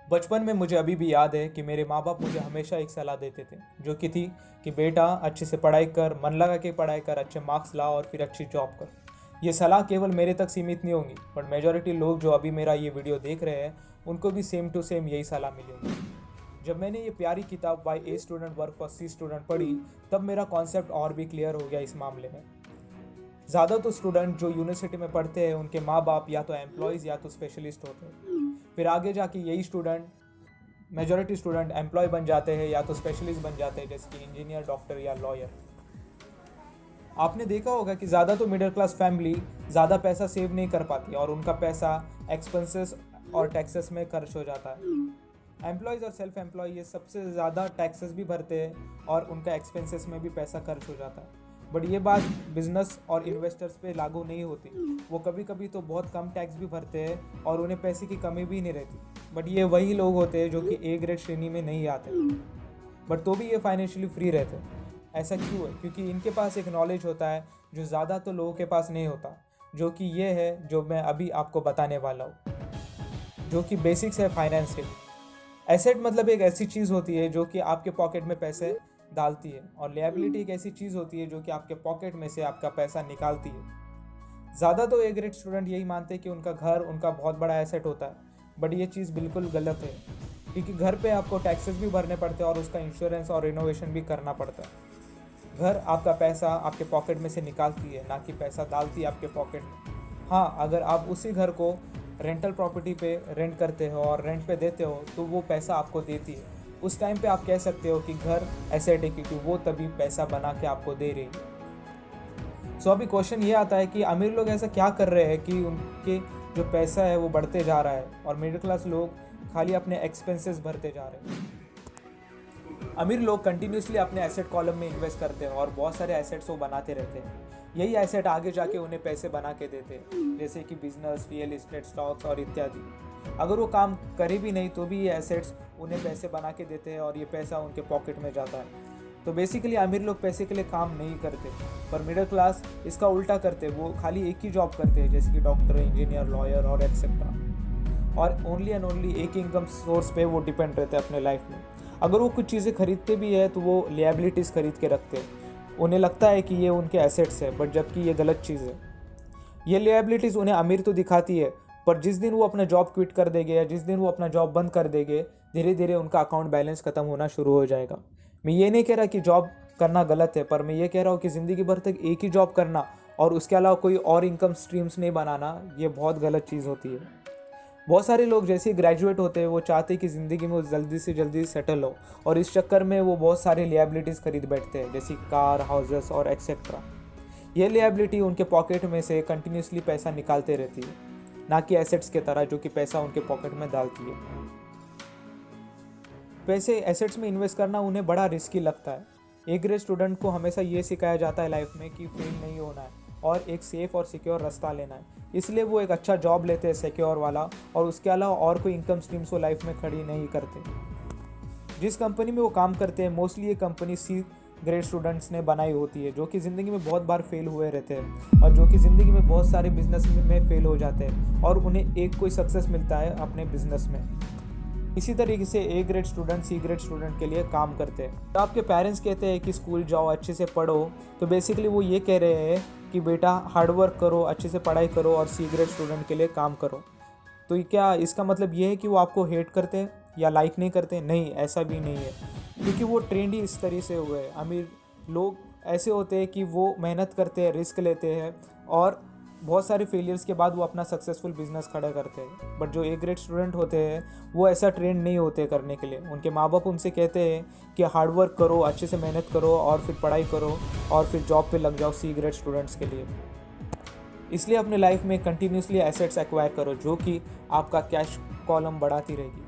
बचपन में मुझे अभी भी याद है कि मेरे माँ बाप मुझे हमेशा एक सलाह देते थे, जो कि थी कि बेटा अच्छे से पढ़ाई कर, मन लगा के पढ़ाई कर, अच्छे मार्क्स ला और फिर अच्छी जॉब कर। ये सलाह केवल मेरे तक सीमित नहीं होंगी, बट मेजॉरिटी लोग जो अभी मेरा ये वीडियो देख रहे हैं उनको भी सेम टू सेम यही सलाह मिली होगी। जब मैंने ये प्यारी किताब why A student work for C student पढ़ी, तब मेरा कॉन्सेप्ट और भी क्लियर हो गया इस मामले में। ज़्यादा तो स्टूडेंट जो यूनिवर्सिटी में पढ़ते हैं उनके माँ बाप या तो एम्प्लॉयज़ या तो स्पेशलिस्ट होते हैं। फिर आगे जाके यही स्टूडेंट, मेजॉरिटी स्टूडेंट एम्प्लॉय बन जाते हैं या तो स्पेशलिस्ट बन जाते हैं, जैसे कि इंजीनियर, डॉक्टर या लॉयर। आपने देखा होगा कि ज़्यादा तो मिडिल क्लास फैमिली ज़्यादा पैसा सेव नहीं कर पाती और उनका पैसा एक्सपेंसेस और टैक्सेस में खर्च हो जाता है। एम्प्लॉयज़ और सेल्फ एम्प्लॉय ये सबसे ज़्यादा टैक्सेस भी भरते हैं और उनका एक्सपेंसेस में भी पैसा खर्च हो जाता है। बट ये बात बिजनेस और इन्वेस्टर्स पे लागू नहीं होती। वो कभी कभी तो बहुत कम टैक्स भी भरते हैं और उन्हें पैसे की कमी भी नहीं रहती। बट ये वही लोग होते हैं जो कि ए ग्रेड श्रेणी में नहीं आते, बट तो भी ये फाइनेंशियली फ्री रहते हैं। ऐसा क्यों है? क्योंकि इनके पास एक नॉलेज होता है जो ज़्यादा तो लोगों के पास नहीं होता, जो कि ये है जो मैं अभी आपको बताने वाला हूँ, जो कि बेसिक्स है फाइनेंस के। एसेट मतलब एक ऐसी चीज़ होती है जो कि आपके पॉकेट में पैसे डालती है, और लिएबिलिटी एक ऐसी चीज़ होती है जो कि आपके पॉकेट में से आपका पैसा निकालती है। ज़्यादा तो ए ग्रेड स्टूडेंट यही मानते हैं कि उनका घर उनका बहुत बड़ा एसेट होता है, बट ये चीज़ बिल्कुल गलत है, क्योंकि घर पे आपको टैक्सेस भी भरने पड़ते हैं और उसका इंश्योरेंस और रिनोवेशन भी करना पड़ता है। घर आपका पैसा आपके पॉकेट में से निकालती है, ना कि पैसा डालती है आपके पॉकेट में। हाँ, अगर आप उसी घर को रेंटल प्रॉपर्टी पे रेंट करते हो और रेंट पे देते हो तो वो पैसा आपको देती है। उस टाइम पे आप कह सकते हो कि घर एसेट है, क्योंकि वो तभी पैसा बना के आपको दे रही है। सो अभी क्वेश्चन ये आता है कि अमीर लोग ऐसा क्या कर रहे हैं कि उनके जो पैसा है वो बढ़ते जा रहा है और मिडिल क्लास लोग खाली अपने एक्सपेंसेस भरते जा रहे हैं। अमीर लोग कंटिन्यूसली अपने एसेट कॉलम में इन्वेस्ट करते हैं और बहुत सारे एसेट्स वो बनाते रहते हैं। यही एसेट आगे जाके उन्हें पैसे बना के देते हैं, जैसे कि बिजनेस, रियल एस्टेट, स्टॉक्स और इत्यादि। अगर वो काम करे भी नहीं तो भी ये एसेट्स उन्हें पैसे बना के देते हैं और ये पैसा उनके पॉकेट में जाता है। तो बेसिकली अमीर लोग पैसे के लिए काम नहीं करते, पर मिडिल क्लास इसका उल्टा करते, वो खाली एक ही जॉब करते हैं, जैसे कि डॉक्टर, इंजीनियर, लॉयर और एक्सेट्रा, और ओनली एंड ओनली एक इनकम सोर्स पे वो डिपेंड रहते हैं अपने लाइफ में। अगर वो कुछ चीज़ें खरीदते भी है तो वो लिएबिलिटीज़ खरीद के रखते हैं। उन्हें लगता है कि ये उनके एसेट्स है, बट जबकि ये गलत चीज़ है। ये लिएबिलिटीज़ उन्हें अमीर तो दिखाती है, पर जिस दिन वो अपना जॉब क्विट कर देंगे या जिस दिन वो अपना जॉब बंद कर देंगे, धीरे धीरे उनका अकाउंट बैलेंस ख़त्म होना शुरू हो जाएगा। मैं ये नहीं कह रहा कि जॉब करना गलत है, पर मैं ये कह रहा हूँ कि ज़िंदगी भर तक एक ही जॉब करना और उसके अलावा कोई और इनकम स्ट्रीम्स नहीं बनाना, ये बहुत गलत चीज़ होती है। बहुत सारे लोग जैसे ही ग्रेजुएट होते हैं वो चाहते हैं कि ज़िंदगी में वो जल्दी से जल्दी सेटल हो, और इस चक्कर में वो बहुत सारे लिएबिलिटीज़ खरीद बैठते हैं, जैसे कार, हाउसेस और एक्सेट्रा। ये लिएबिलिटी उनके पॉकेट में से कंटिन्यूसली पैसा निकालते रहती है, ना कि एसेट्स के तरह जो कि पैसा उनके पॉकेट में डालती है। पैसे एसेट्स में इन्वेस्ट करना उन्हें बड़ा रिस्की लगता है। ए ग्रेड स्टूडेंट को हमेशा ये सिखाया जाता है लाइफ में कि फेल नहीं होना है और एक सेफ़ और सिक्योर रास्ता लेना है। इसलिए वो एक अच्छा जॉब लेते हैं सिक्योर वाला, और उसके अलावा और कोई इनकम स्ट्रीम्स वो लाइफ में खड़ी नहीं करते। जिस कंपनी में वो काम करते हैं मोस्टली ये कंपनी सी ग्रेड स्टूडेंट्स ने बनाई होती है, जो कि ज़िंदगी में बहुत बार फेल हुए रहते हैं और जो कि ज़िंदगी में बहुत सारे बिजनेस में फेल हो जाते हैं और उन्हें एक कोई सक्सेस मिलता है अपने बिजनेस में। इसी तरीके से A grade student C grade student के लिए काम करते हैं। तो आपके पेरेंट्स कहते हैं कि स्कूल जाओ, अच्छे से पढ़ो, तो बेसिकली वो ये कह रहे हैं कि बेटा हार्डवर्क करो, अच्छे से पढ़ाई करो और सी ग्रेड स्टूडेंट के लिए काम करो। तो क्या इसका मतलब ये है कि वो आपको हेट करते हैं या लाइक नहीं करते? नहीं, ऐसा भी नहीं है, क्योंकि वो ट्रेंड ही इस तरह से हुए हैं। अमीर लोग ऐसे होते हैं कि वो मेहनत करते हैं, रिस्क लेते हैं और बहुत सारे फेलियर्स के बाद वो अपना सक्सेसफुल बिजनेस खड़ा करते हैं। बट जो ए ग्रेड स्टूडेंट होते हैं वो ऐसा ट्रेंड नहीं होते करने के लिए। उनके माँ बाप उनसे कहते हैं कि हार्डवर्क करो, अच्छे से मेहनत करो और फिर पढ़ाई करो और फिर जॉब पे लग जाओ सी ग्रेड स्टूडेंट्स के लिए। इसलिए अपने लाइफ में कंटिन्यूसली एसेट्स एक्वायर करो, जो कि आपका कैश कॉलम बढ़ाती रहेगी।